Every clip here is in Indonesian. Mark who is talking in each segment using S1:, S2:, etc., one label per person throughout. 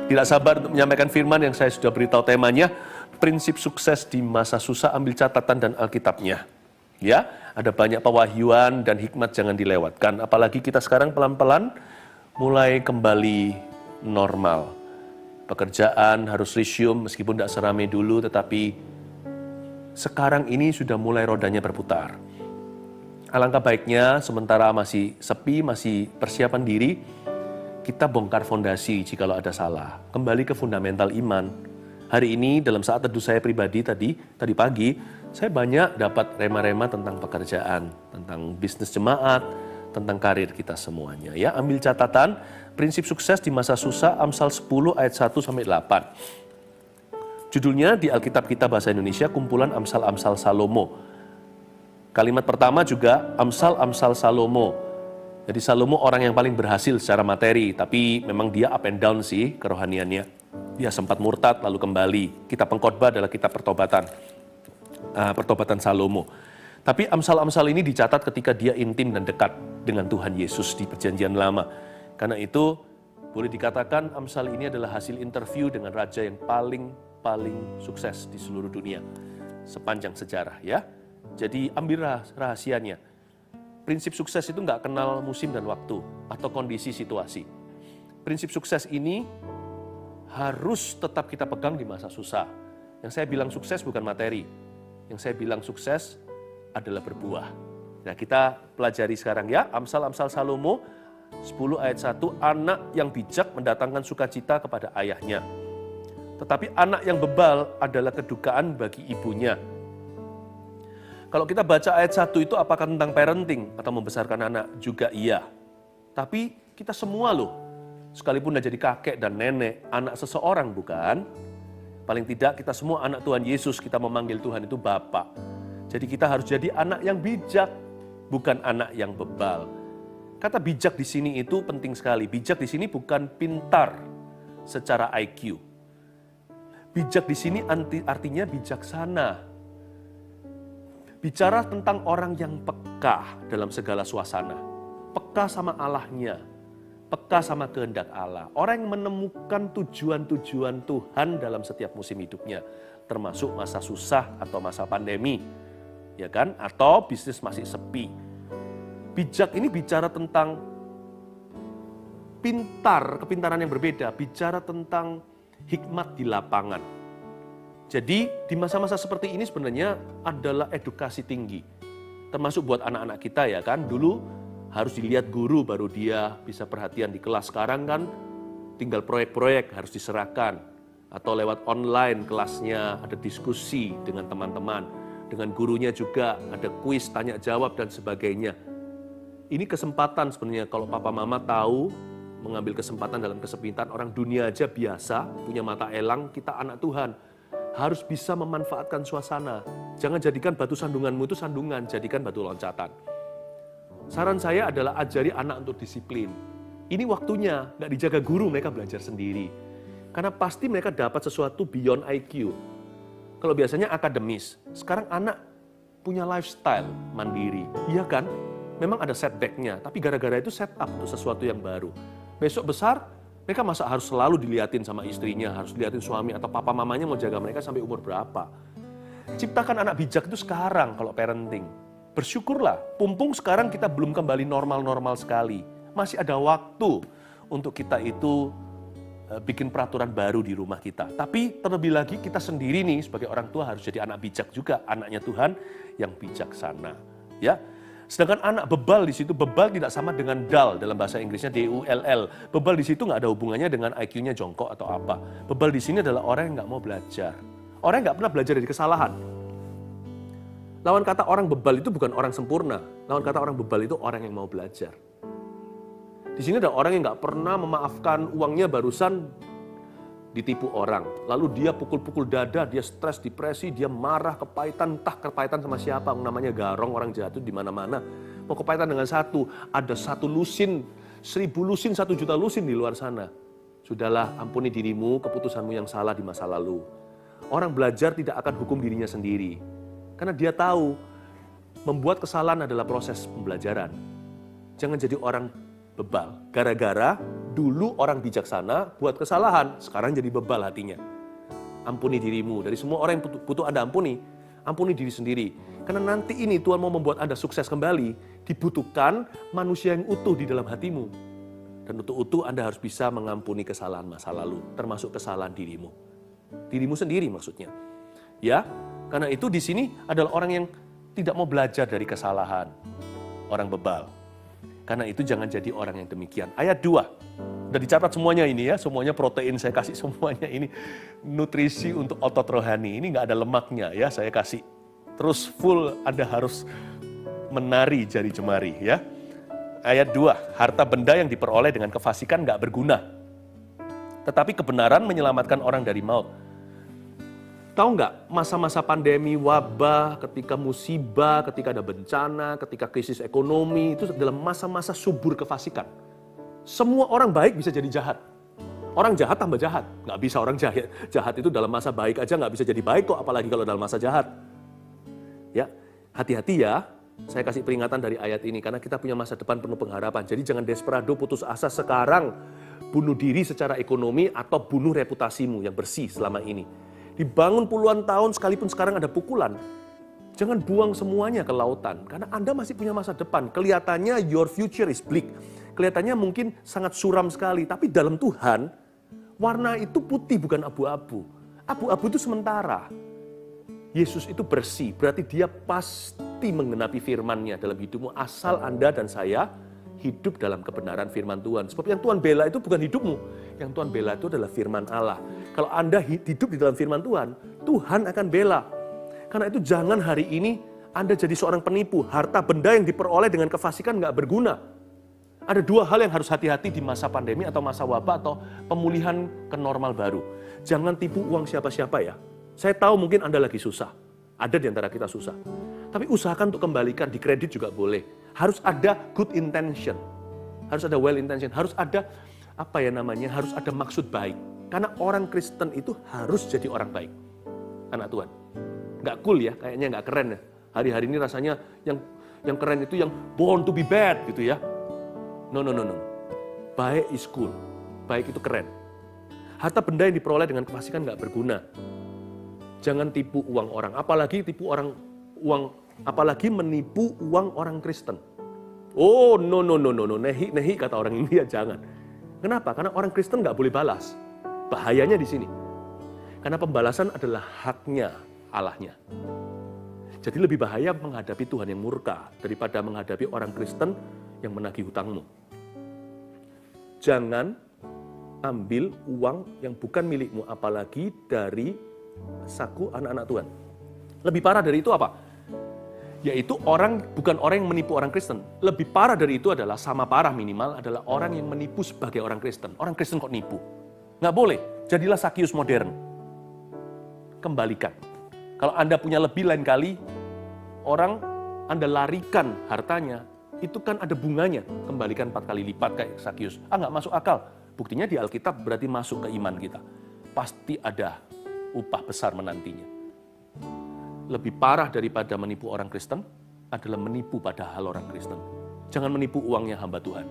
S1: Tidak sabar untuk menyampaikan firman yang saya sudah beritahu temanya, prinsip sukses di masa susah, ambil catatan dan Alkitabnya. Ya, ada banyak pewahyuan dan hikmat, jangan dilewatkan. Apalagi kita sekarang pelan-pelan mulai kembali normal. Pekerjaan harus resume meskipun tidak seramai dulu, tetapi sekarang ini sudah mulai rodanya berputar. Alangkah baiknya sementara masih sepi, masih persiapan diri, kita bongkar fondasi jikalau ada salah. Kembali ke fundamental iman. Hari ini dalam saat teduh saya pribadi tadi pagi, saya banyak dapat rema-rema tentang pekerjaan, tentang bisnis jemaat, tentang karir kita semuanya. Ya, ambil catatan, prinsip sukses di masa susah, Amsal 10 ayat 1 sampai 8. Judulnya di Alkitab kita bahasa Indonesia, kumpulan Amsal-Amsal Salomo. Kalimat pertama juga Amsal-Amsal Salomo. Jadi Salomo orang yang paling berhasil secara materi, tapi memang dia up and down sih kerohaniannya. Dia sempat murtad lalu kembali. Kitab Pengkhotbah adalah kitab pertobatan Salomo. Tapi Amsal-Amsal ini dicatat ketika dia intim dan dekat dengan Tuhan Yesus di Perjanjian Lama. Karena itu boleh dikatakan Amsal ini adalah hasil interview dengan raja yang paling sukses di seluruh dunia sepanjang sejarah, ya. Jadi ambil rahasianya. Prinsip sukses itu nggak kenal musim dan waktu atau kondisi situasi. Prinsip sukses ini harus tetap kita pegang di masa susah. Yang saya bilang sukses bukan materi. Yang saya bilang sukses adalah berbuah. Nah, kita pelajari sekarang ya, Amsal-Amsal Salomo 10 ayat 1, anak yang bijak mendatangkan sukacita kepada ayahnya. Tetapi anak yang bebal adalah kedukaan bagi ibunya. Kalau kita baca ayat 1 itu apakah tentang parenting atau membesarkan anak? Juga iya. Tapi kita semua loh, sekalipun udah jadi kakek dan nenek, anak seseorang bukan? Paling tidak kita semua anak Tuhan Yesus, kita memanggil Tuhan itu Bapa. Jadi kita harus jadi anak yang bijak, bukan anak yang bebal. Kata bijak di sini itu penting sekali. Bijak di sini bukan pintar secara IQ. Bijak di sini artinya bijaksana. Bicara tentang orang yang peka dalam segala suasana. Peka sama Allahnya. Peka sama kehendak Allah. Orang yang menemukan tujuan-tujuan Tuhan dalam setiap musim hidupnya. Termasuk masa susah atau masa pandemi. Ya kan? Atau bisnis masih sepi. Bijak ini bicara tentang kepintaran yang berbeda. Bicara tentang hikmat di lapangan. Jadi di masa-masa seperti ini sebenarnya adalah edukasi tinggi. Termasuk buat anak-anak kita ya kan. Dulu harus dilihat guru baru dia bisa perhatian di kelas. Sekarang kan tinggal proyek-proyek harus diserahkan. Atau lewat online kelasnya ada diskusi dengan teman-teman. Dengan gurunya juga ada kuis, tanya jawab dan sebagainya. Ini kesempatan sebenarnya kalau papa mama tahu mengambil kesempatan dalam kesempitan, orang dunia aja biasa, punya mata elang, kita anak Tuhan. Harus bisa memanfaatkan suasana. Jangan jadikan batu sandunganmu itu sandungan, jadikan batu loncatan. Saran saya adalah ajari anak untuk disiplin. Ini waktunya, nggak dijaga guru, mereka belajar sendiri. Karena pasti mereka dapat sesuatu beyond IQ. Kalau biasanya akademis, sekarang anak punya lifestyle mandiri. Iya kan? Memang ada setback-nya, tapi gara-gara itu set up untuk sesuatu yang baru. Besok besar, mereka masa harus selalu diliatin sama istrinya, harus diliatin suami atau papa mamanya mau jaga mereka sampai umur berapa. Ciptakan anak bijak itu sekarang kalau parenting. Bersyukurlah, pumpung sekarang kita belum kembali normal-normal sekali. Masih ada waktu untuk kita itu bikin peraturan baru di rumah kita. Tapi terlebih lagi kita sendiri nih sebagai orang tua harus jadi anak bijak juga, anaknya Tuhan yang bijaksana. Ya. Sedangkan anak bebal di situ, bebal tidak sama dengan dull dalam bahasa Inggrisnya D-U-L-L. Bebal di situ nggak ada hubungannya dengan IQ-nya jongkok atau apa. Bebal di sini adalah orang yang nggak mau belajar. Orang yang nggak pernah belajar dari kesalahan. Lawan kata orang bebal itu bukan orang sempurna. Lawan kata orang bebal itu orang yang mau belajar. Di sini ada orang yang nggak pernah memaafkan uangnya barusan ditipu orang. Lalu dia pukul-pukul dada, dia stres, depresi, dia marah, kepahitan, entah kepahitan sama siapa, namanya garong, orang jahat di mana-mana. Mau kepahitan dengan satu, ada 1 lusin, 1000 lusin, 1 juta lusin di luar sana. Sudahlah, ampuni dirimu, keputusanmu yang salah di masa lalu. Orang belajar tidak akan hukum dirinya sendiri. Karena dia tahu, membuat kesalahan adalah proses pembelajaran. Jangan jadi orang bebal. Gara-gara Dulu orang bijaksana buat kesalahan, sekarang jadi bebal hatinya. Ampuni dirimu. Dari semua orang yang butuh Anda ampuni, ampuni diri sendiri. Karena nanti ini Tuhan mau membuat Anda sukses kembali, dibutuhkan manusia yang utuh di dalam hatimu. Dan untuk utuh Anda harus bisa mengampuni kesalahan masa lalu, termasuk kesalahan dirimu. Dirimu sendiri maksudnya. Ya, karena itu di sini adalah orang yang tidak mau belajar dari kesalahan. Orang bebal. Karena itu jangan jadi orang yang demikian. Ayat 2. Udah dicatat semuanya ini ya, semuanya protein saya kasih semuanya ini. Nutrisi untuk otot rohani, ini nggak ada lemaknya ya, saya kasih. Terus full Anda harus menari jari jemari ya. Ayat 2, harta benda yang diperoleh dengan kefasikan nggak berguna. Tetapi kebenaran menyelamatkan orang dari maut. Tahu nggak, masa-masa pandemi, wabah, ketika musibah, ketika ada bencana, ketika krisis ekonomi, itu adalah masa-masa subur kefasikan. Semua orang baik bisa jadi jahat. Orang jahat tambah jahat. Nggak bisa orang jahat itu dalam masa baik aja nggak bisa jadi baik kok, apalagi kalau dalam masa jahat. Ya, hati-hati ya. Saya kasih peringatan dari ayat ini karena kita punya masa depan penuh pengharapan. Jadi jangan desperado putus asa sekarang. Bunuh diri secara ekonomi atau bunuh reputasimu yang bersih selama ini. Dibangun puluhan tahun sekalipun sekarang ada pukulan. Jangan buang semuanya ke lautan karena Anda masih punya masa depan. Kelihatannya your future is bleak. Kelihatannya mungkin sangat suram sekali, tapi dalam Tuhan warna itu putih bukan abu-abu. Abu-abu itu sementara. Yesus itu bersih, berarti dia pasti menggenapi firman-Nya dalam hidupmu asal Anda dan saya hidup dalam kebenaran firman Tuhan. Sebab yang Tuhan bela itu bukan hidupmu, yang Tuhan bela itu adalah firman Allah. Kalau Anda hidup di dalam firman Tuhan, Tuhan akan bela. Karena itu jangan hari ini Anda jadi seorang penipu, harta benda yang diperoleh dengan kefasikan nggak berguna. Ada dua hal yang harus hati-hati di masa pandemi atau masa wabah atau pemulihan ke normal baru. Jangan tipu uang siapa-siapa ya. Saya tahu mungkin Anda lagi susah. Ada di antara kita susah. Tapi usahakan untuk kembalikan, di kredit juga boleh. Harus ada good intention. Harus ada well intention. Harus ada, harus ada maksud baik. Karena orang Kristen itu harus jadi orang baik. Anak Tuhan. Nggak cool ya, kayaknya nggak keren ya. Hari-hari ini rasanya yang keren itu yang born to be bad gitu ya. No. Baik is cool. Baik itu keren. Harta benda yang diperoleh dengan kefasikan nggak berguna. Jangan tipu uang orang, apalagi menipu uang orang Kristen. Oh, no, nehi kata orang India, jangan. Kenapa? Karena orang Kristen nggak boleh balas. Bahayanya di sini. Karena pembalasan adalah haknya Allahnya. Jadi lebih bahaya menghadapi Tuhan yang murka daripada menghadapi orang Kristen yang menagih hutangmu. Jangan ambil uang yang bukan milikmu, apalagi dari saku anak-anak Tuhan. Lebih parah dari itu apa? Yaitu bukan orang yang menipu orang Kristen. Lebih parah dari itu adalah, sama parah minimal, adalah orang yang menipu sebagai orang Kristen. Orang Kristen kok nipu? Nggak boleh. Jadilah Sakius modern. Kembalikan. Kalau Anda punya lebih lain kali, orang Anda larikan hartanya, itu kan ada bunganya. Kembalikan 4 kali lipat kayak Sakius. Nggak masuk akal. Buktinya di Alkitab berarti masuk ke iman kita. Pasti ada upah besar menantinya. Lebih parah daripada menipu orang Kristen adalah menipu padahal orang Kristen. Jangan menipu uangnya hamba Tuhan.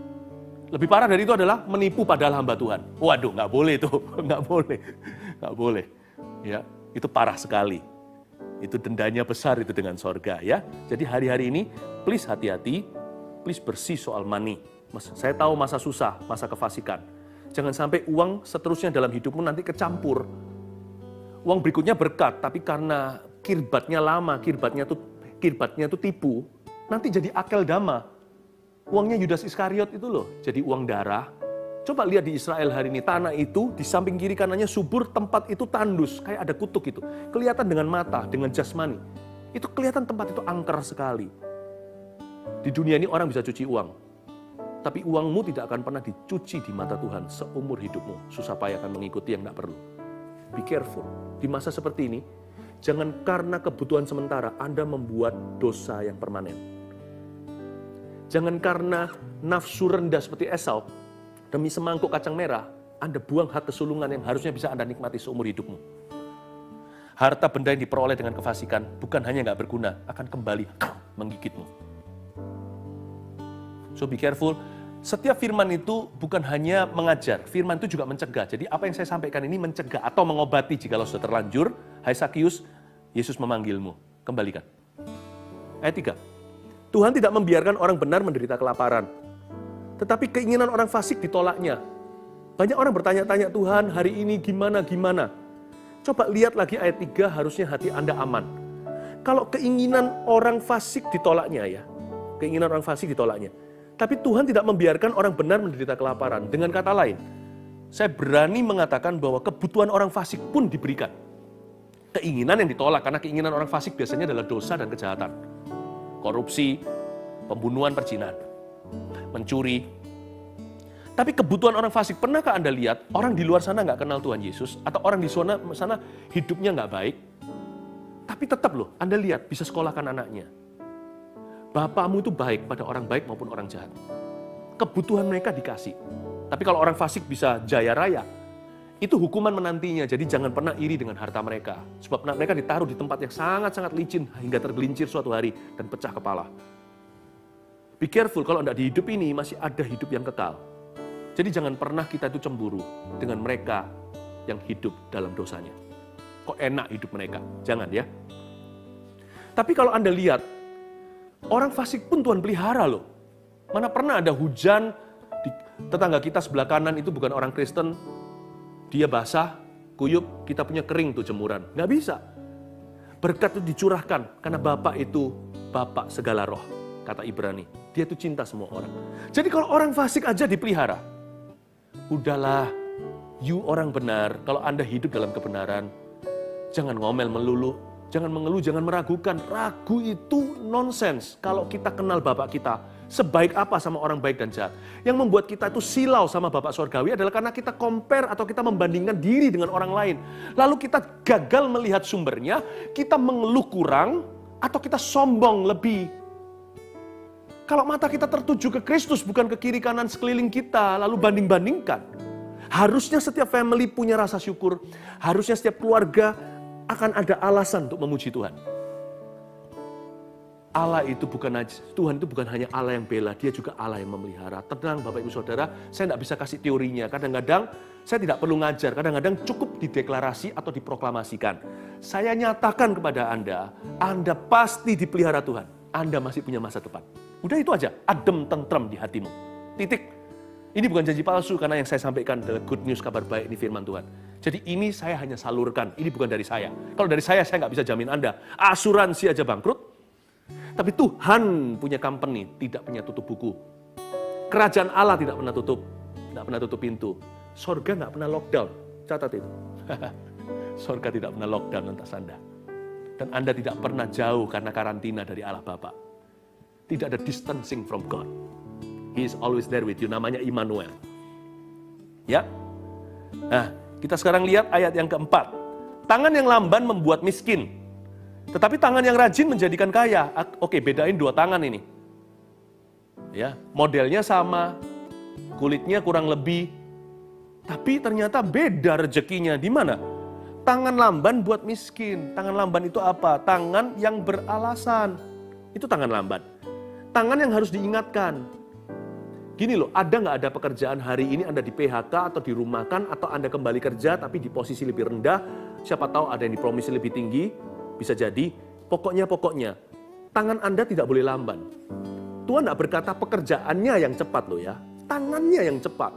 S1: Lebih parah dari itu adalah menipu padahal hamba Tuhan. Waduh, nggak boleh itu, nggak boleh. Ya, itu parah sekali. Itu dendanya besar itu dengan sorga ya. Jadi hari-hari ini, please hati-hati, please bersih soal money. Saya tahu masa susah, masa kefasikan. Jangan sampai uang seterusnya dalam hidupmu nanti kecampur. Uang berikutnya berkat, tapi karena kirbatnya lama, kirbatnya tuh tipu, nanti jadi akel dama. Uangnya Yudas Iskariot itu loh, jadi uang darah. Coba lihat di Israel hari ini, tanah itu di samping kiri kanannya subur, tempat itu tandus, kayak ada kutuk itu. Kelihatan dengan mata, dengan jasmani. Itu kelihatan tempat itu angker sekali. Di dunia ini orang bisa cuci uang, tapi uangmu tidak akan pernah dicuci di mata Tuhan seumur hidupmu. Susah payah akan mengikuti yang tidak perlu. Be careful. Di masa seperti ini, jangan karena kebutuhan sementara Anda membuat dosa yang permanen. Jangan karena nafsu rendah seperti Esau, demi semangkuk kacang merah, Anda buang hak kesulungan yang harusnya bisa Anda nikmati seumur hidupmu. Harta benda yang diperoleh dengan kefasikan bukan hanya nggak berguna, akan kembali menggigitmu. So be careful, Setiap firman itu bukan hanya mengajar, firman itu juga mencegah. Jadi apa yang saya sampaikan ini mencegah atau mengobati jikalau sudah terlanjur. Hai Sakius, Yesus memanggilmu, kembalikan. Ayat 3. Tuhan tidak membiarkan orang benar menderita kelaparan, tetapi keinginan orang fasik ditolaknya. Banyak orang bertanya-tanya, Tuhan hari ini gimana? Coba lihat lagi ayat 3, harusnya hati Anda aman. Kalau keinginan orang fasik ditolaknya ya, keinginan orang fasik ditolaknya. Tapi Tuhan tidak membiarkan orang benar menderita kelaparan. Dengan kata lain, saya berani mengatakan bahwa kebutuhan orang fasik pun diberikan. Keinginan yang ditolak, karena keinginan orang fasik biasanya adalah dosa dan kejahatan. Korupsi, pembunuhan, perzinahan, mencuri. Tapi kebutuhan orang fasik, pernahkah Anda lihat orang di luar sana nggak kenal Tuhan Yesus? Atau orang di sana hidupnya nggak baik? Tapi tetap loh, Anda lihat bisa sekolahkan anaknya. Bapamu itu baik pada orang baik maupun orang jahat. Kebutuhan mereka dikasih. Tapi kalau orang fasik bisa jaya raya, itu hukuman menantinya. Jadi jangan pernah iri dengan harta mereka. Sebab mereka ditaruh di tempat yang sangat-sangat licin hingga tergelincir suatu hari dan pecah kepala. Be careful, kalau tidak di hidup ini masih ada hidup yang kekal. Jadi jangan pernah kita itu cemburu dengan mereka yang hidup dalam dosanya. Kok enak hidup mereka? Jangan ya. Tapi kalau Anda lihat, orang fasik pun Tuhan pelihara loh. Mana pernah ada hujan, di tetangga kita sebelah kanan itu bukan orang Kristen, dia basah, kuyup, kita punya kering tuh jemuran. Nggak bisa. Berkat itu dicurahkan, karena Bapak itu Bapak segala roh, kata Ibrani. Dia itu cinta semua orang. Jadi kalau orang fasik aja dipelihara, udahlah, you orang benar, kalau Anda hidup dalam kebenaran, jangan ngomel melulu. Jangan mengeluh, jangan meragukan. Ragu itu nonsens. Kalau kita kenal Bapak kita, sebaik apa sama orang baik dan jahat. Yang membuat kita itu silau sama Bapak Surgawi adalah karena kita compare atau kita membandingkan diri dengan orang lain. Lalu kita gagal melihat sumbernya, kita mengeluh kurang, atau kita sombong lebih. Kalau mata kita tertuju ke Kristus, bukan ke kiri kanan sekeliling kita, lalu banding-bandingkan. Harusnya setiap family punya rasa syukur. Harusnya setiap keluarga akan ada alasan untuk memuji Tuhan. Allah itu Tuhan itu bukan hanya Allah yang bela, dia juga Allah yang memelihara. Tenang Bapak Ibu Saudara, saya tidak bisa kasih teorinya. Kadang-kadang saya tidak perlu ngajar, kadang-kadang cukup dideklarasi atau diproklamasikan. Saya nyatakan kepada Anda pasti dipelihara Tuhan. Anda masih punya masa depan. Udah itu aja, adem tentrem di hatimu. Titik. Ini bukan janji palsu, karena yang saya sampaikan adalah good news, kabar baik, ini firman Tuhan. Jadi ini saya hanya salurkan, ini bukan dari saya. Kalau dari saya nggak bisa jamin Anda. Asuransi aja bangkrut. Tapi Tuhan punya company, tidak punya tutup buku. Kerajaan Allah tidak pernah tutup pintu. Sorga nggak pernah lockdown, catat itu. Sorga tidak pernah lockdown atas Anda. Dan Anda tidak pernah jauh karena karantina dari Allah Bapa. Tidak ada distancing from God. He is always there with you, namanya Immanuel. Ya. Nah, kita sekarang lihat ayat yang keempat. Tangan yang lamban membuat miskin, tetapi tangan yang rajin menjadikan kaya. Oke, bedain dua tangan ini. Ya, modelnya sama, kulitnya kurang lebih, tapi ternyata beda rezekinya. Di mana? Tangan lamban buat miskin. Tangan lamban itu apa? Tangan yang beralasan. Itu tangan lamban. Tangan yang harus diingatkan. Gini loh, ada nggak ada pekerjaan hari ini Anda di PHK atau dirumahkan atau Anda kembali kerja tapi di posisi lebih rendah, siapa tahu ada yang dipromisi lebih tinggi, bisa jadi. Pokoknya, tangan Anda tidak boleh lamban. Tuhan nggak berkata pekerjaannya yang cepat loh ya, tangannya yang cepat.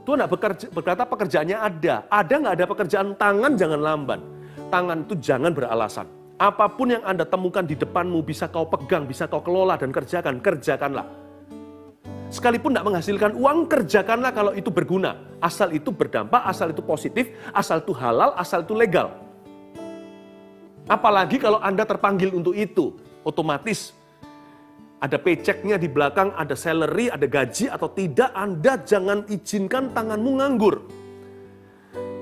S1: Tuhan nggak berkata pekerjaannya ada nggak ada pekerjaan, tangan jangan lamban. Tangan itu jangan beralasan. Apapun yang Anda temukan di depanmu bisa kau pegang, bisa kau kelola dan kerjakanlah. Sekalipun tidak menghasilkan uang, kerjakanlah kalau itu berguna. Asal itu berdampak, asal itu positif, asal itu halal, asal itu legal. Apalagi kalau Anda terpanggil untuk itu, otomatis ada paycheck-nya di belakang, ada salary, ada gaji atau tidak, Anda jangan izinkan tanganmu nganggur.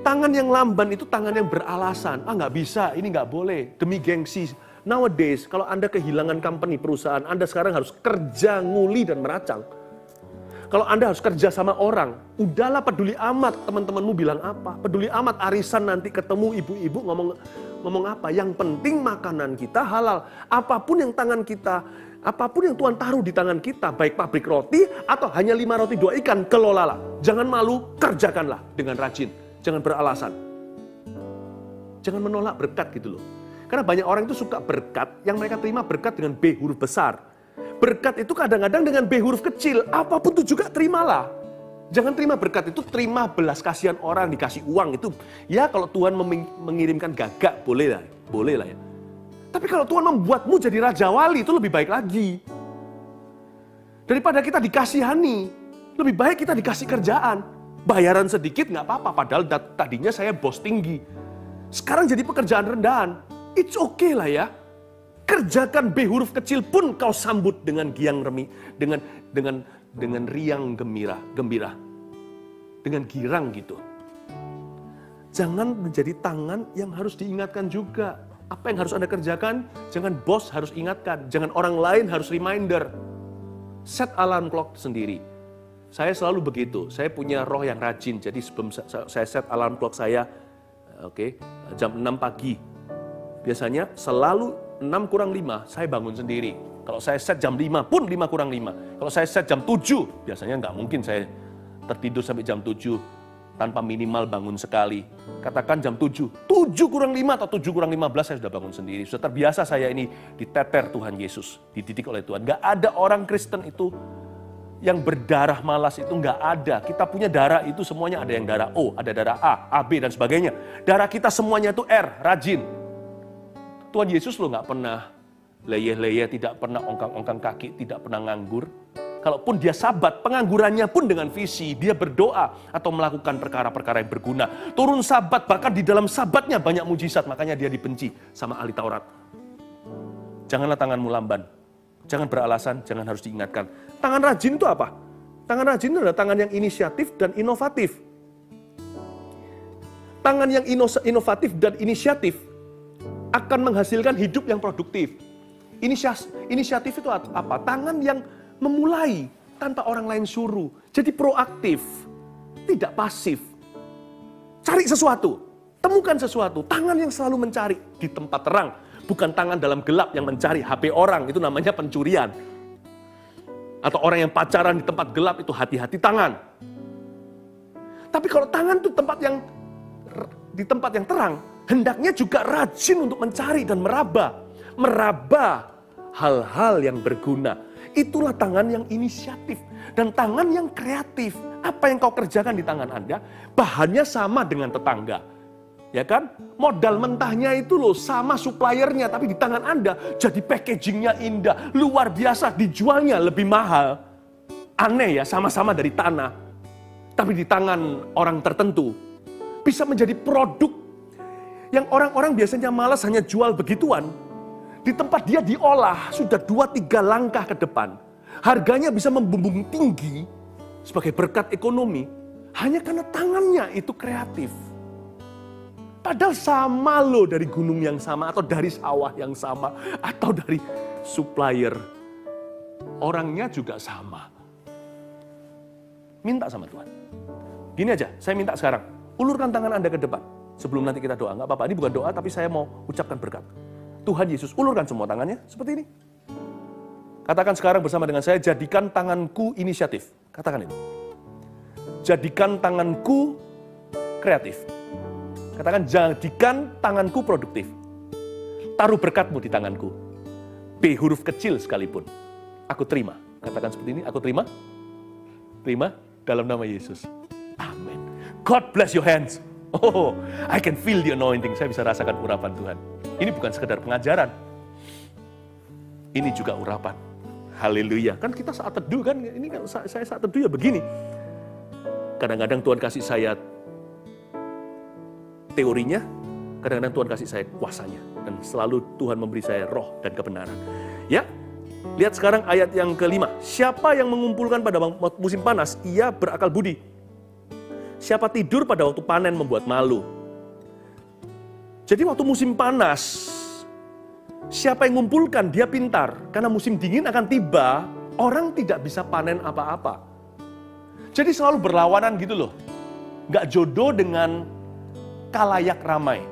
S1: Tangan yang lamban itu tangan yang beralasan. Nggak bisa, ini nggak boleh, demi gengsi. Nowadays, kalau Anda kehilangan company, perusahaan, Anda sekarang harus kerja, nguli, dan meracang. Kalau Anda harus kerja sama orang, udahlah peduli amat teman-temanmu bilang apa. Peduli amat arisan nanti ketemu ibu-ibu ngomong apa. Yang penting makanan kita halal. Apapun yang tangan kita Apapun yang Tuhan taruh di tangan kita, baik pabrik roti atau hanya 5 roti 2 ikan, kelolalah. Jangan malu, kerjakanlah dengan rajin. Jangan beralasan. Jangan menolak berkat gitu loh. Karena banyak orang itu suka berkat, yang mereka terima berkat dengan B huruf besar. Berkat itu kadang-kadang dengan B huruf kecil, apapun itu juga terimalah. Jangan terima berkat itu, terima belas kasihan orang, dikasih uang itu. Ya kalau Tuhan mengirimkan gagak, boleh lah ya. Tapi kalau Tuhan membuatmu jadi raja wali, itu lebih baik lagi. Daripada kita dikasihani, lebih baik kita dikasih kerjaan. Bayaran sedikit nggak apa-apa, padahal tadinya saya bos tinggi. Sekarang jadi pekerjaan rendahan. It's okay lah ya. Kerjakan B huruf kecil pun kau sambut dengan giang remi, dengan riang gembira. Dengan girang gitu. Jangan menjadi tangan yang harus diingatkan juga. Apa yang harus Anda kerjakan, jangan bos harus ingatkan, jangan orang lain harus reminder. Set alarm clock sendiri. Saya selalu begitu, saya punya roh yang rajin, jadi sebelum saya set alarm clock saya, jam 6 pagi. Biasanya selalu 6 kurang 5, saya bangun sendiri. Kalau saya set jam 5 pun 5 kurang 5. Kalau saya set jam 7, biasanya nggak mungkin saya tertidur sampai jam 7. Tanpa minimal bangun sekali. Katakan jam 7. 7 kurang 5 atau 7 kurang 15 saya sudah bangun sendiri. Sudah terbiasa saya ini diteter Tuhan Yesus. Dididik oleh Tuhan. Gak ada orang Kristen itu yang berdarah malas itu gak ada. Kita punya darah itu semuanya ada yang darah O, ada darah A, AB dan sebagainya. Darah kita semuanya itu R, rajin. Tuhan Yesus loh gak pernah leyeh-leyeh, tidak pernah ongkang-ongkang kaki, tidak pernah nganggur. Kalaupun dia sabat, penganggurannya pun dengan visi. Dia berdoa atau melakukan perkara-perkara yang berguna. Turun sabat, bahkan di dalam sabatnya banyak mujizat. Makanya dia dibenci sama ahli Taurat. Janganlah tanganmu lamban. Jangan beralasan, jangan harus diingatkan. Tangan rajin itu apa? Tangan rajin itu adalah tangan yang inisiatif dan inovatif. Tangan yang inovatif dan inisiatif akan menghasilkan hidup yang produktif. Inisiatif itu apa? Tangan yang memulai tanpa orang lain suruh. Jadi proaktif, tidak pasif. Cari sesuatu, temukan sesuatu. Tangan yang selalu mencari di tempat terang. Bukan tangan dalam gelap yang mencari HP orang, itu namanya pencurian. Atau orang yang pacaran di tempat gelap, itu hati-hati tangan. Tapi kalau tangan itu di tempat yang terang, hendaknya juga rajin untuk mencari dan meraba hal-hal yang berguna. Itulah tangan yang inisiatif dan tangan yang kreatif. Apa yang kau kerjakan di tangan Anda, bahannya sama dengan tetangga. Ya kan? Modal mentahnya itu loh sama suppliernya, tapi di tangan Anda jadi packagingnya indah, luar biasa, dijualnya lebih mahal. Aneh ya, sama-sama dari tanah. Tapi di tangan orang tertentu bisa menjadi produk yang orang-orang biasanya malas hanya jual begituan. Di tempat dia diolah, sudah 2-3 langkah ke depan. Harganya bisa membumbung tinggi sebagai berkat ekonomi. Hanya karena tangannya itu kreatif. Padahal sama loh dari gunung yang sama, atau dari sawah yang sama, atau dari supplier. Orangnya juga sama. Minta sama Tuhan. Gini aja, saya minta sekarang. Ulurkan tangan Anda ke depan. Sebelum nanti kita doa, nggak apa-apa. Ini bukan doa, tapi saya mau ucapkan berkat. Tuhan Yesus, ulurkan semua tangannya seperti ini. Katakan sekarang bersama dengan saya, jadikan tanganku inisiatif. Katakan itu. Jadikan tanganku kreatif. Katakan, jadikan tanganku produktif. Taruh berkatmu di tanganku. B huruf kecil sekalipun. Aku terima. Katakan seperti ini, aku terima. Terima dalam nama Yesus. Amin. God bless your hands. Oh, I can feel the anointing. Saya bisa rasakan urapan Tuhan. Ini bukan sekedar pengajaran. Ini juga urapan. Haleluya. Kan kita saat teduh kan, ini kan saya saat teduh ya begini. Kadang-kadang Tuhan kasih saya teorinya, kadang-kadang Tuhan kasih saya kuasanya. Dan selalu Tuhan memberi saya roh dan kebenaran. Ya, lihat sekarang ayat yang kelima. Siapa yang mengumpulkan pada musim panas, ia berakal budi. Siapa tidur pada waktu panen membuat malu. Jadi waktu musim panas, siapa yang mengumpulkan dia pintar. Karena musim dingin akan tiba, orang tidak bisa panen apa-apa. Jadi selalu berlawanan gitu loh. Nggak jodoh dengan kalayak ramai.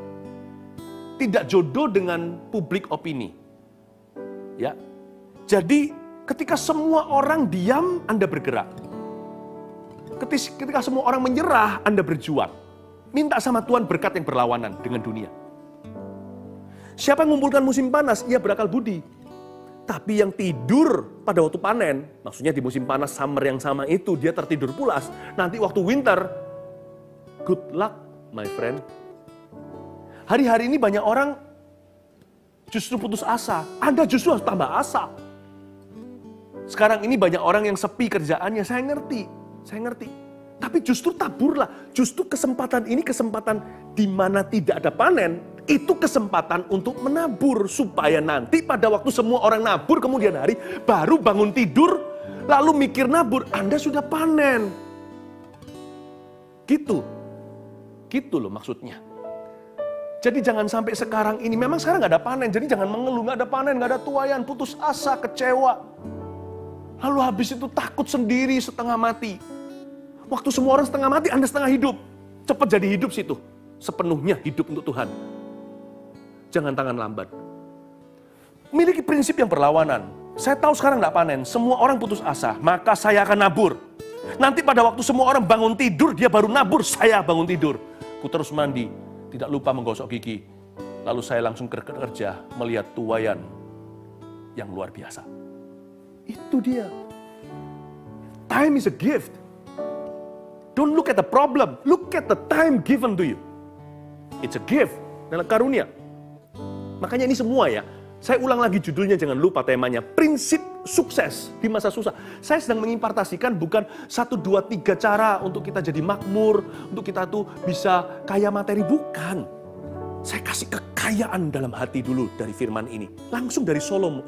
S1: Tidak jodoh dengan publik opini. Ya. Jadi ketika semua orang diam, Anda bergerak. Ketika semua orang menyerah, Anda berjuang. Minta sama Tuhan berkat yang berlawanan dengan dunia. Siapa yang mengumpulkan musim panas, ia berakal budi. Tapi yang tidur pada waktu panen, maksudnya di musim panas summer yang sama itu, dia tertidur pulas. Nanti waktu winter, good luck my friend. Hari-hari ini banyak orang justru putus asa. Anda justru harus tambah asa. Sekarang ini banyak orang yang sepi kerjaannya, saya ngerti. Tapi justru taburlah. Justru kesempatan ini kesempatan di mana tidak ada panen, itu kesempatan untuk menabur. Supaya nanti pada waktu semua orang nabur kemudian hari, baru bangun tidur, lalu mikir nabur, Anda sudah panen. Gitu loh maksudnya. Jadi jangan sampai sekarang ini, memang sekarang nggak ada panen, jadi jangan mengeluh, nggak ada panen, nggak ada tuaian, putus asa, kecewa. Lalu habis itu takut sendiri setengah mati. Waktu semua orang setengah mati, Anda setengah hidup. Cepat jadi hidup situ. Sepenuhnya hidup untuk Tuhan. Jangan tangan lambat. Miliki prinsip yang berlawanan. Saya tahu sekarang nggak panen, semua orang putus asa, maka saya akan nabur. Nanti pada waktu semua orang bangun tidur, dia baru nabur, saya bangun tidur. Ku terus mandi, tidak lupa menggosok gigi. Lalu saya langsung kerja, melihat tuaian yang luar biasa. Itu dia. Time is a gift. Don't look at the problem, look at the time given to you. It's a gift, adalah karunia. Makanya ini semua ya, saya ulang lagi judulnya, jangan lupa temanya, prinsip sukses di masa susah. Saya sedang mengimpartasikan bukan 1, 2, 3 cara untuk kita jadi makmur, untuk kita tuh bisa kaya materi, bukan. Saya kasih kekayaan dalam hati dulu dari firman ini. Langsung dari Salomo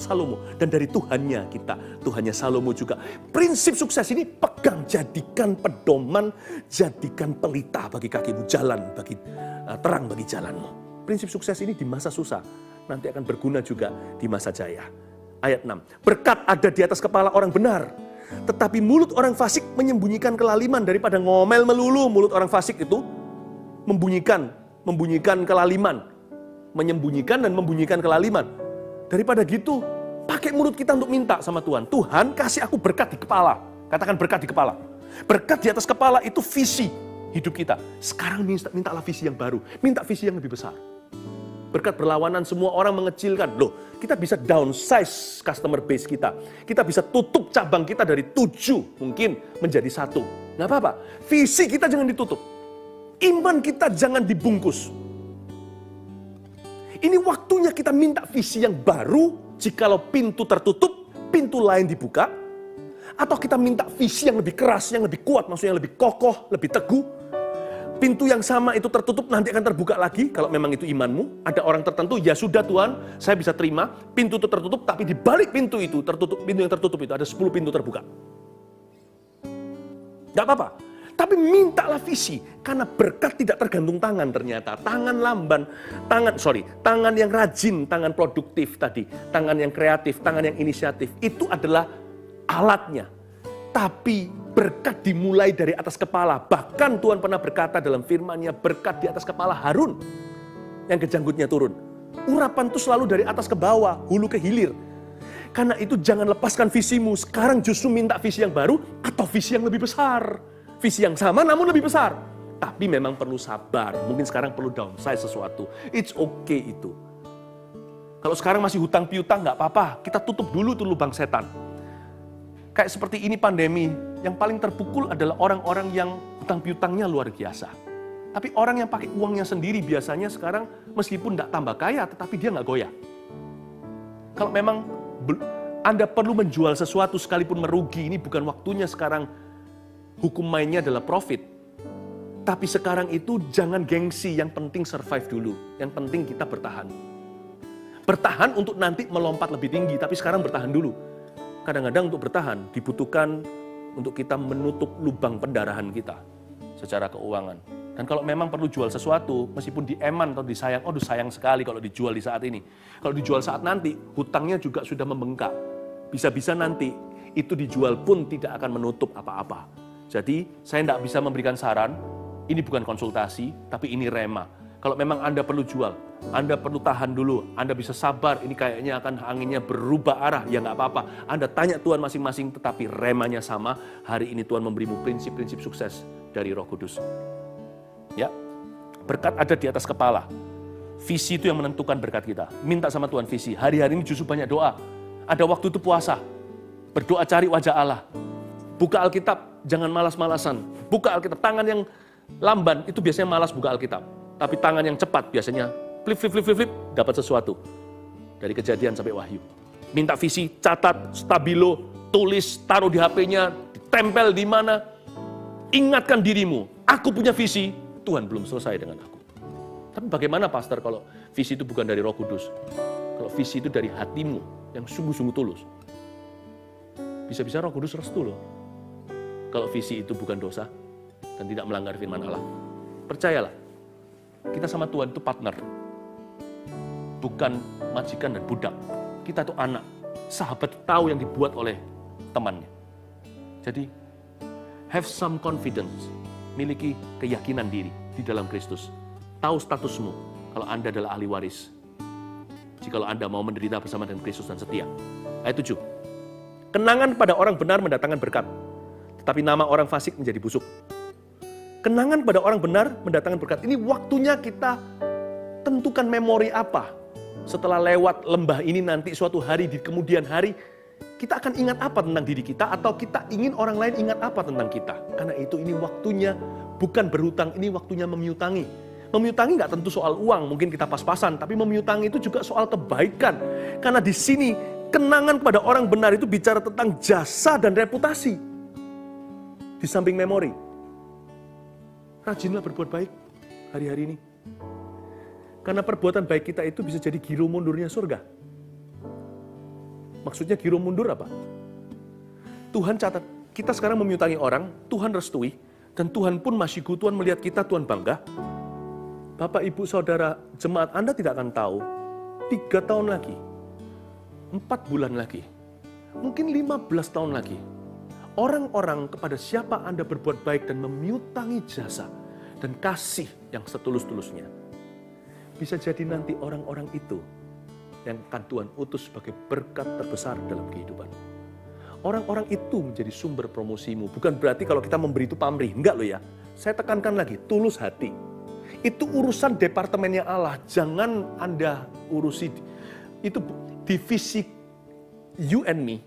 S1: dan dari Tuhannya kita. Tuhannya Salomo juga. Prinsip sukses ini pegang, jadikan pedoman, jadikan pelita bagi kakimu, jalan bagi terang bagi jalanmu. Prinsip sukses ini di masa susah nanti akan berguna juga di masa jaya. Ayat 6. Berkat ada di atas kepala orang benar, tetapi mulut orang fasik menyembunyikan kelaliman. Daripada ngomel melulu, mulut orang fasik itu membunyikan kelaliman. Menyembunyikan dan membunyikan kelaliman. Daripada gitu, pakai mulut kita untuk minta sama Tuhan. Tuhan kasih aku berkat di kepala. Katakan berkat di kepala. Berkat di atas kepala itu visi hidup kita. Sekarang mintalah visi yang baru. Minta visi yang lebih besar. Berkat berlawanan semua orang mengecilkan. Loh, kita bisa downsize customer base kita. Kita bisa tutup cabang kita dari 7 mungkin menjadi 1. Nggak apa-apa. Visi kita jangan ditutup. Iman kita jangan dibungkus. Ini waktunya kita minta visi yang baru. Jikalau pintu tertutup, pintu lain dibuka. Atau kita minta visi yang lebih keras, yang lebih kuat, maksudnya yang lebih kokoh, lebih teguh. Pintu yang sama itu tertutup, nanti akan terbuka lagi. Kalau memang itu imanmu, ada orang tertentu, ya sudah Tuhan, saya bisa terima. Pintu itu tertutup, tapi di balik pintu itu, pintu yang tertutup itu, ada 10 pintu terbuka. Gak apa-apa. Tapi mintalah visi, karena berkat tidak tergantung tangan ternyata. Tangan lamban, tangan yang rajin, tangan produktif tadi. Tangan yang kreatif, tangan yang inisiatif. Itu adalah alatnya. Tapi berkat dimulai dari atas kepala. Bahkan Tuhan pernah berkata dalam firman-Nya, berkat di atas kepala Harun yang kejanggutnya turun. Urapan itu selalu dari atas ke bawah, hulu ke hilir. Karena itu jangan lepaskan visimu. Sekarang justru minta visi yang baru atau visi yang lebih besar. Visi yang sama namun lebih besar. Tapi memang perlu sabar. Mungkin sekarang perlu downsize sesuatu. It's okay itu. Kalau sekarang masih hutang piutang nggak apa-apa. Kita tutup dulu tuh lubang setan. Kayak seperti ini pandemi. Yang paling terpukul adalah orang-orang yang hutang piutangnya luar biasa. Tapi orang yang pakai uangnya sendiri biasanya sekarang meskipun nggak tambah kaya, tetapi dia nggak goyah. Kalau memang Anda perlu menjual sesuatu sekalipun merugi, ini bukan waktunya sekarang. Hukum mainnya adalah profit. Tapi sekarang itu jangan gengsi, yang penting survive dulu. Yang penting kita bertahan. Bertahan untuk nanti melompat lebih tinggi, tapi sekarang bertahan dulu. Kadang-kadang untuk bertahan dibutuhkan untuk kita menutup lubang pendarahan kita secara keuangan. Dan kalau memang perlu jual sesuatu, meskipun dieman atau disayang, sayang sekali kalau dijual di saat ini. Kalau dijual saat nanti, hutangnya juga sudah membengkak. Bisa-bisa nanti itu dijual pun tidak akan menutup apa-apa. Jadi, saya tidak bisa memberikan saran, ini bukan konsultasi, tapi ini rema. Kalau memang Anda perlu jual, Anda perlu tahan dulu, Anda bisa sabar, ini kayaknya akan anginnya berubah arah, ya nggak apa-apa. Anda tanya Tuhan masing-masing, tetapi remanya sama. Hari ini Tuhan memberimu prinsip-prinsip sukses dari Roh Kudus. Ya, berkat ada di atas kepala. Visi itu yang menentukan berkat kita. Minta sama Tuhan visi. Hari-hari ini justru banyak doa. Ada waktu itu puasa. Berdoa cari wajah Allah. Buka Alkitab, jangan malas-malasan. Buka Alkitab, tangan yang lamban itu biasanya malas buka Alkitab. Tapi tangan yang cepat biasanya flip, dapat sesuatu. Dari Kejadian sampai Wahyu. Minta visi, catat, stabilo, tulis, taruh di HP-nya, ditempel di mana. Ingatkan dirimu, aku punya visi, Tuhan belum selesai dengan aku. Tapi bagaimana pastor kalau visi itu bukan dari Roh Kudus? Kalau visi itu dari hatimu yang sungguh-sungguh tulus. Bisa-bisa Roh Kudus restu loh. Kalau visi itu bukan dosa dan tidak melanggar firman Allah. Percayalah, kita sama Tuhan itu partner. Bukan majikan dan budak. Kita itu anak, sahabat tahu yang dibuat oleh temannya. Jadi, have some confidence, miliki keyakinan diri di dalam Kristus. Tahu statusmu kalau Anda adalah ahli waris. Jikalau Anda mau menderita bersama dengan Kristus dan setia. Ayat 7. Kenangan pada orang benar mendatangkan berkat, tetapi nama orang fasik menjadi busuk. Kenangan pada orang benar mendatangkan berkat. Ini waktunya kita tentukan memori apa. Setelah lewat lembah ini nanti suatu hari di kemudian hari, kita akan ingat apa tentang diri kita atau kita ingin orang lain ingat apa tentang kita. Karena itu ini waktunya bukan berhutang, ini waktunya memiutangi. Memiutangi nggak tentu soal uang, mungkin kita pas-pasan, tapi memiutangi itu juga soal kebaikan. Karena di sini kenangan pada orang benar itu bicara tentang jasa dan reputasi. Di samping memori. Rajinlah berbuat baik hari-hari ini. Karena perbuatan baik kita itu bisa jadi giro mundurnya surga. Maksudnya giro mundur apa? Tuhan catat, kita sekarang memiutangi orang, Tuhan restui, dan Tuhan pun masyiku, Tuhan melihat kita, Tuhan bangga. Bapak, Ibu, Saudara, jemaat Anda tidak akan tahu, 3 tahun lagi, 4 bulan lagi, mungkin 15 tahun lagi, orang-orang kepada siapa Anda berbuat baik dan memiutangi jasa dan kasih yang setulus-tulusnya. Bisa jadi nanti orang-orang itu yang akan Tuhan utus sebagai berkat terbesar dalam kehidupan. Orang-orang itu menjadi sumber promosimu. Bukan berarti kalau kita memberi itu pamrih. Enggak loh ya. Saya tekankan lagi, tulus hati. Itu urusan departemennya Allah. Jangan Anda urusi. Itu divisi you and me.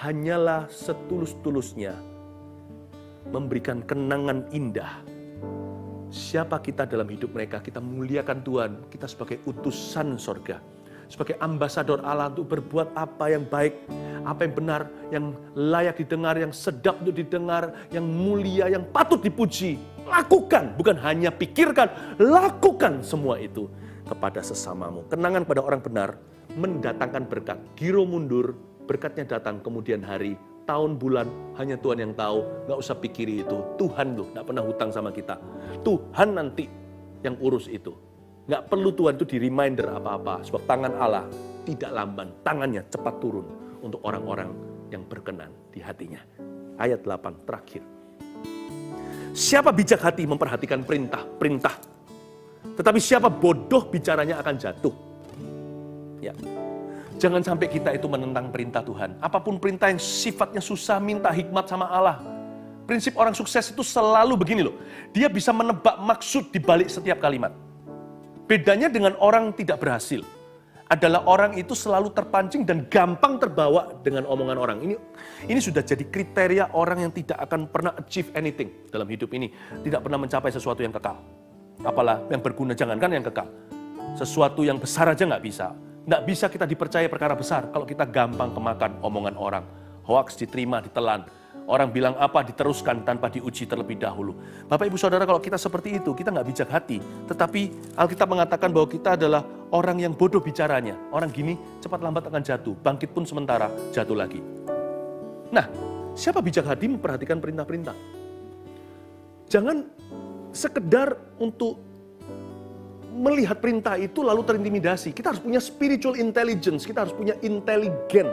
S1: Hanyalah setulus-tulusnya memberikan kenangan indah. Siapa kita dalam hidup mereka, kita muliakan Tuhan. Kita sebagai utusan sorga. Sebagai ambasador Allah untuk berbuat apa yang baik, apa yang benar, yang layak didengar, yang sedap untuk didengar, yang mulia, yang patut dipuji. Lakukan, bukan hanya pikirkan, lakukan semua itu kepada sesamamu. Kenangan pada orang benar mendatangkan berkat. Giro mundur, berkatnya datang kemudian hari, tahun, bulan, hanya Tuhan yang tahu. Nggak usah pikiri itu. Tuhan loh, nggak pernah hutang sama kita. Tuhan nanti yang urus itu. Nggak perlu Tuhan itu di reminder apa-apa. Sebab tangan Allah tidak lamban. Tangannya cepat turun untuk orang-orang yang berkenan di hatinya. Ayat 8 terakhir. Siapa bijak hati memperhatikan perintah-perintah. Tetapi siapa bodoh bicaranya akan jatuh. Ya. Jangan sampai kita itu menentang perintah Tuhan. Apapun perintah yang sifatnya susah, minta hikmat sama Allah. Prinsip orang sukses itu selalu begini loh. Dia bisa menebak maksud di balik setiap kalimat. Bedanya dengan orang tidak berhasil. Adalah orang itu selalu terpancing dan gampang terbawa dengan omongan orang. Ini sudah jadi kriteria orang yang tidak akan pernah achieve anything dalam hidup ini. Tidak pernah mencapai sesuatu yang kekal. Apalah yang berguna, jangankan yang kekal. Sesuatu yang besar aja nggak bisa. Nggak bisa kita dipercaya perkara besar kalau kita gampang kemakan omongan orang. Hoaks diterima, ditelan. Orang bilang apa diteruskan tanpa diuji terlebih dahulu. Bapak, Ibu, Saudara, kalau kita seperti itu, kita nggak bijak hati. Tetapi Alkitab mengatakan bahwa kita adalah orang yang bodoh bicaranya. Orang gini cepat lambat akan jatuh. Bangkit pun sementara, jatuh lagi. Nah, siapa bijak hati memperhatikan perintah-perintah? Jangan sekedar untuk melihat perintah itu lalu terintimidasi. Kita harus punya spiritual intelligence, kita harus punya intelligent,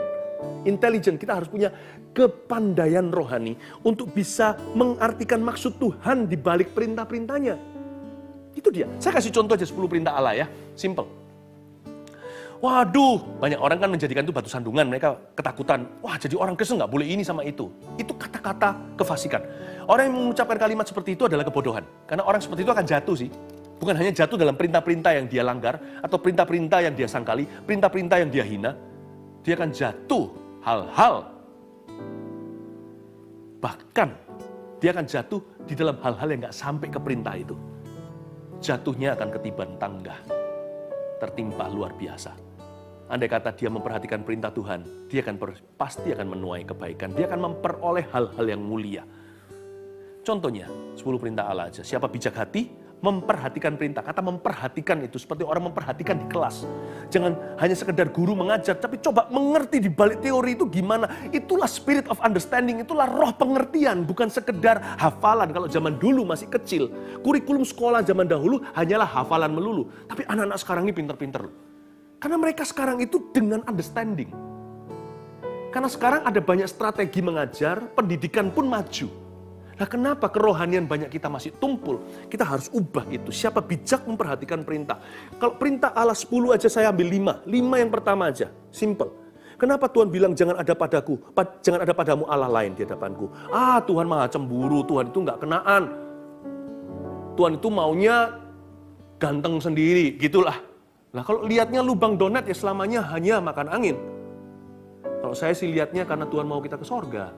S1: kita harus punya kepandaian rohani untuk bisa mengartikan maksud Tuhan di balik perintah-perintahnya. Itu dia. Saya kasih contoh aja 10 perintah Allah ya. Simple. Waduh, banyak orang kan menjadikan itu batu sandungan. Mereka ketakutan. Wah, jadi orang Kristen nggak boleh ini sama itu. Itu kata-kata kefasikan. Orang yang mengucapkan kalimat seperti itu adalah kebodohan. Karena orang seperti itu akan jatuh sih. Bukan hanya jatuh dalam perintah-perintah yang dia langgar, atau perintah-perintah yang dia sangkali, perintah-perintah yang dia hina. Dia akan jatuh hal-hal. Bahkan, dia akan jatuh di dalam hal-hal yang nggak sampai ke perintah itu. Jatuhnya akan ketiban tangga. Tertimpa luar biasa. Andai kata dia memperhatikan perintah Tuhan, dia pasti akan menuai kebaikan. Dia akan memperoleh hal-hal yang mulia. Contohnya, 10 perintah Allah aja. Siapa bijak hati, memperhatikan perintah. Kata memperhatikan itu seperti orang memperhatikan di kelas. Jangan hanya sekedar guru mengajar, tapi coba mengerti di balik teori itu gimana. Itulah spirit of understanding, itulah roh pengertian. Bukan sekedar hafalan. Kalau zaman dulu masih kecil, kurikulum sekolah zaman dahulu hanyalah hafalan melulu. Tapi anak-anak sekarang ini pinter-pinter. Karena mereka sekarang itu dengan understanding. Karena sekarang ada banyak strategi mengajar, pendidikan pun maju. Nah, kenapa kerohanian banyak kita masih tumpul? Kita harus ubah itu. Siapa bijak memperhatikan perintah. Kalau perintah Allah 10 aja saya ambil 5. 5 yang pertama aja. Simple. Kenapa Tuhan bilang jangan ada padaku, jangan ada padamu Allah lain di hadapanku. Tuhan maha cemburu, Tuhan itu nggak kenaan. Tuhan itu maunya ganteng sendiri, gitulah. Nah, kalau lihatnya lubang donat ya selamanya hanya makan angin. Kalau saya sih lihatnya karena Tuhan mau kita ke sorga.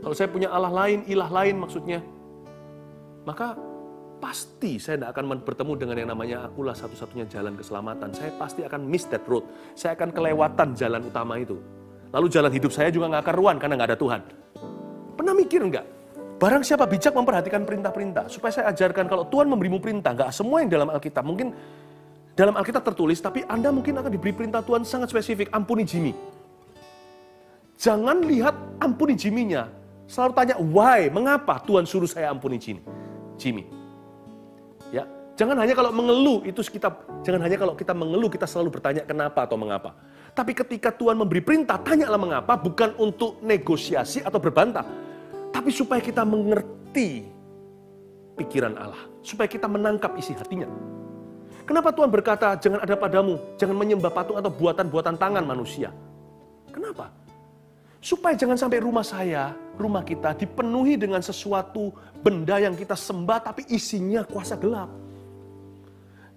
S1: Kalau saya punya Allah lain, ilah lain maksudnya, maka pasti saya tidak akan bertemu dengan yang namanya akulah satu-satunya jalan keselamatan. Saya pasti akan miss that road. Saya akan kelewatan jalan utama itu. Lalu jalan hidup saya juga nggak karuan karena nggak ada Tuhan. Pernah mikir nggak? Barang siapa bijak memperhatikan perintah-perintah. Supaya saya ajarkan kalau Tuhan memberimu perintah, nggak semua yang dalam Alkitab. Mungkin dalam Alkitab tertulis, tapi Anda mungkin akan diberi perintah Tuhan sangat spesifik. Ampuni Jimmy. Jangan lihat ampuni Jimmy-nya. Selalu tanya, why? Mengapa Tuhan suruh saya ampuni Jimmy? Ya, jangan hanya kalau mengeluh, jangan hanya kalau kita mengeluh, kita selalu bertanya kenapa atau mengapa. Tapi ketika Tuhan memberi perintah, tanyalah mengapa, bukan untuk negosiasi atau berbantah. Tapi supaya kita mengerti pikiran Allah. Supaya kita menangkap isi hatinya. Kenapa Tuhan berkata, jangan ada padamu, jangan menyembah patung atau buatan-buatan tangan manusia. Kenapa? Supaya jangan sampai rumah saya, rumah kita dipenuhi dengan sesuatu benda yang kita sembah tapi isinya kuasa gelap.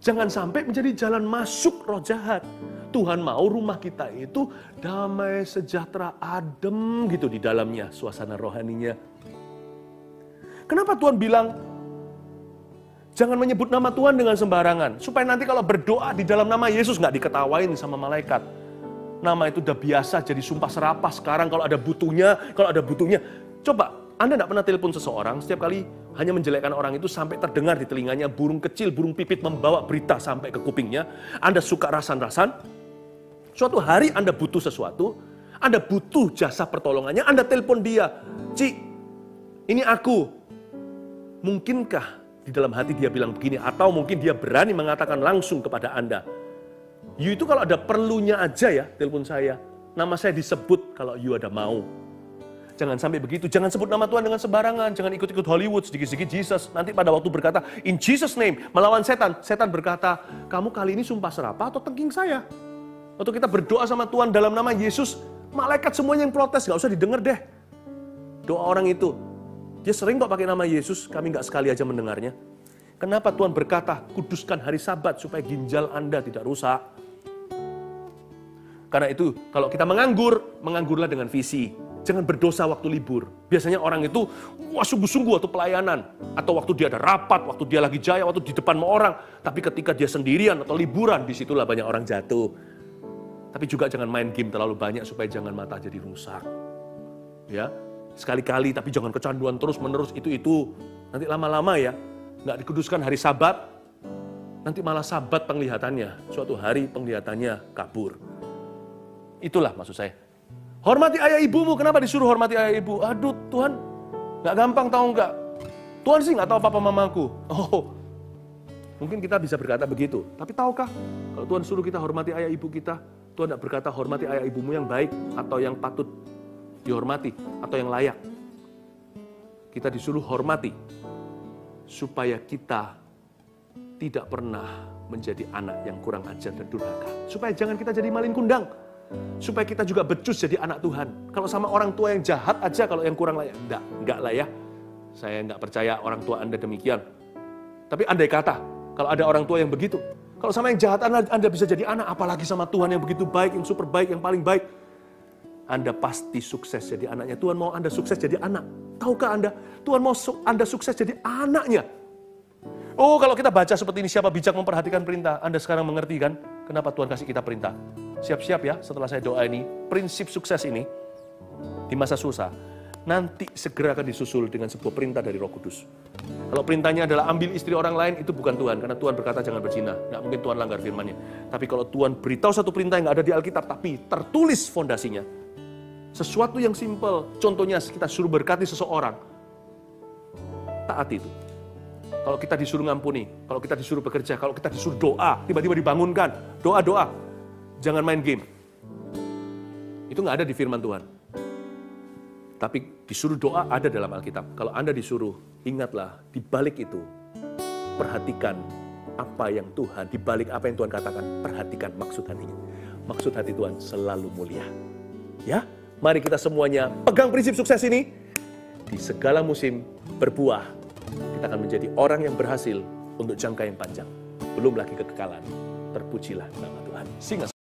S1: Jangan sampai menjadi jalan masuk roh jahat. Tuhan mau rumah kita itu damai, sejahtera, adem gitu di dalamnya, suasana rohaninya. Kenapa Tuhan bilang, jangan menyebut nama Tuhan dengan sembarangan. Supaya nanti kalau berdoa di dalam nama Yesus nggak diketawain sama malaikat. Nama itu udah biasa jadi sumpah serapah sekarang kalau ada butuhnya. Coba, Anda nggak pernah telepon seseorang, setiap kali hanya menjelekkan orang itu sampai terdengar di telinganya burung kecil, burung pipit membawa berita sampai ke kupingnya. Anda suka rasan-rasan, suatu hari Anda butuh sesuatu, Anda butuh jasa pertolongannya, Anda telepon dia. Ci, ini aku. Mungkinkah di dalam hati dia bilang begini, atau mungkin dia berani mengatakan langsung kepada Anda. You itu kalau ada perlunya aja ya, telepon saya. Nama saya disebut kalau you ada mau. Jangan sampai begitu. Jangan sebut nama Tuhan dengan sembarangan. Jangan ikut-ikut Hollywood, sedikit-sedikit Jesus. Nanti pada waktu berkata, in Jesus name, melawan setan. Setan berkata, kamu kali ini sumpah serapah atau tengking saya? Waktu kita berdoa sama Tuhan dalam nama Yesus, malaikat semuanya yang protes, gak usah didengar deh. Doa orang itu. Dia sering kok pakai nama Yesus, kami gak sekali aja mendengarnya. Kenapa Tuhan berkata, kuduskan hari Sabat supaya ginjal Anda tidak rusak? Karena itu, kalau kita menganggurlah dengan visi. Jangan berdosa waktu libur. Biasanya orang itu, sungguh-sungguh waktu pelayanan. Atau waktu dia ada rapat, waktu dia lagi jaya, waktu di depan orang. Tapi ketika dia sendirian atau liburan, disitulah banyak orang jatuh. Tapi juga jangan main game terlalu banyak supaya jangan mata jadi rusak. Ya, sekali-kali, tapi jangan kecanduan terus-menerus itu. Nanti lama-lama ya, nggak dikuduskan hari Sabat, nanti malah Sabat penglihatannya. Suatu hari penglihatannya kabur. Itulah maksud saya. Hormati ayah ibumu, kenapa disuruh hormati ayah ibu? Aduh Tuhan, gak gampang tahu nggak? Tuhan sih gak tahu papa mamaku. Mungkin kita bisa berkata begitu. Tapi tahukah, kalau Tuhan suruh kita hormati ayah ibu kita, Tuhan gak berkata hormati ayah ibumu yang baik, atau yang patut dihormati, atau yang layak. Kita disuruh hormati. supaya kita tidak pernah menjadi anak yang kurang ajar dan durhaka. Supaya jangan kita jadi malin kundang. Supaya kita juga becus jadi anak Tuhan. Kalau sama orang tua yang jahat aja, kalau yang kurang layak. Enggak lah ya. Saya enggak percaya orang tua Anda demikian. Tapi andai kata, kalau ada orang tua yang begitu, kalau sama yang jahat Anda bisa jadi anak, apalagi sama Tuhan yang begitu baik, yang super baik, yang paling baik. Anda pasti sukses jadi anaknya. Tuhan mau Anda sukses jadi anak. Tahukah Anda? Tuhan mau Anda sukses jadi anaknya. Oh, kalau kita baca seperti ini, siapa bijak memperhatikan perintah? Anda sekarang mengerti kan? Kenapa Tuhan kasih kita perintah? Siap-siap ya, setelah saya doa ini, prinsip sukses ini, di masa susah, nanti segera akan disusul dengan sebuah perintah dari Roh Kudus. Kalau perintahnya adalah ambil istri orang lain, itu bukan Tuhan. Karena Tuhan berkata jangan berzina. Nggak mungkin Tuhan langgar firman-Nya. Tapi kalau Tuhan beritahu satu perintah yang nggak ada di Alkitab, tapi tertulis fondasinya. Sesuatu yang simpel, contohnya kita suruh berkati seseorang. Taati itu. Kalau kita disuruh ngampuni, kalau kita disuruh bekerja, kalau kita disuruh doa, tiba-tiba dibangunkan, doa-doa. Jangan main game. Itu nggak ada di firman Tuhan. Tapi disuruh doa ada dalam Alkitab. Kalau Anda disuruh, ingatlah, di balik itu, perhatikan apa yang Tuhan, di balik apa yang Tuhan katakan, perhatikan maksud hatinya. Maksud hati Tuhan selalu mulia. Ya, mari kita semuanya pegang prinsip sukses ini. Di segala musim berbuah, kita akan menjadi orang yang berhasil untuk jangka yang panjang. Belum lagi kekekalan. Terpujilah nama Tuhan. Singa